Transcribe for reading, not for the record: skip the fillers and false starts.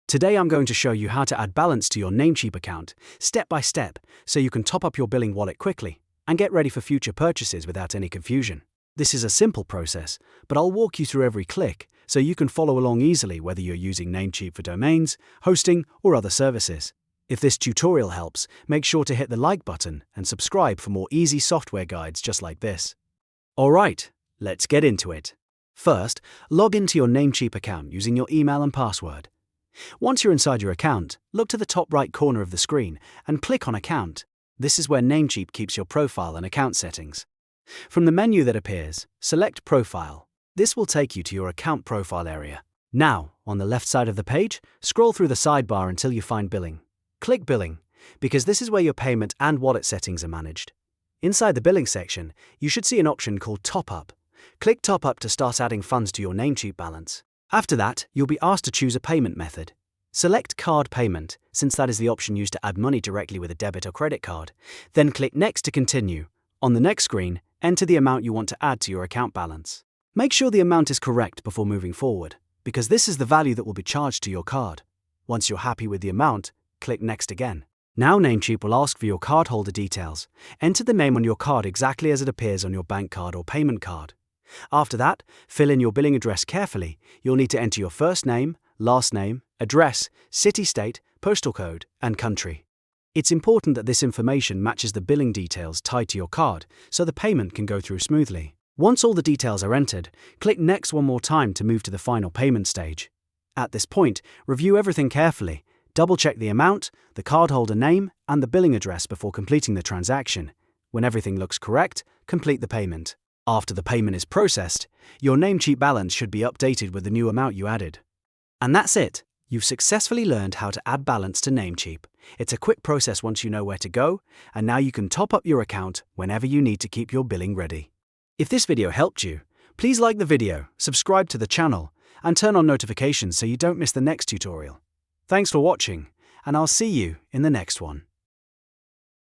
Today I'm going to show you how to add balance to your Namecheap account, step by step, so you can top up your billing wallet quickly and get ready for future purchases without any confusion. This is a simple process, but I'll walk you through every click so you can follow along easily whether you're using Namecheap for domains, hosting, or other services. If this tutorial helps, make sure to hit the like button and subscribe for more easy software guides just like this. Alright, let's get into it. First, log into your Namecheap account using your email and password. Once you're inside your account, look to the top right corner of the screen and click on Account. This is where Namecheap keeps your profile and account settings. From the menu that appears, select Profile. This will take you to your account profile area. Now, on the left side of the page, scroll through the sidebar until you find Billing. Click Billing, because this is where your payment and wallet settings are managed. Inside the Billing section, you should see an option called Top Up. Click Top Up to start adding funds to your Namecheap balance. After that, you'll be asked to choose a payment method. Select Card Payment, since that is the option used to add money directly with a debit or credit card. Then click Next to continue. On the next screen, enter the amount you want to add to your account balance. Make sure the amount is correct before moving forward, because this is the value that will be charged to your card. Once you're happy with the amount, click Next again. Now Namecheap will ask for your cardholder details. Enter the name on your card exactly as it appears on your bank card or payment card. After that, fill in your billing address carefully. You'll need to enter your first name, last name, address, city-state, postal code, and country. It's important that this information matches the billing details tied to your card so the payment can go through smoothly. Once all the details are entered, click Next one more time to move to the final payment stage. At this point, review everything carefully. Double-check the amount, the cardholder name, and the billing address before completing the transaction. When everything looks correct, complete the payment. After the payment is processed, your Namecheap balance should be updated with the new amount you added. And that's it. You've successfully learned how to add balance to Namecheap. It's a quick process once you know where to go, and now you can top up your account whenever you need to keep your billing ready. If this video helped you, please like the video, subscribe to the channel, and turn on notifications so you don't miss the next tutorial. Thanks for watching, and I'll see you in the next one.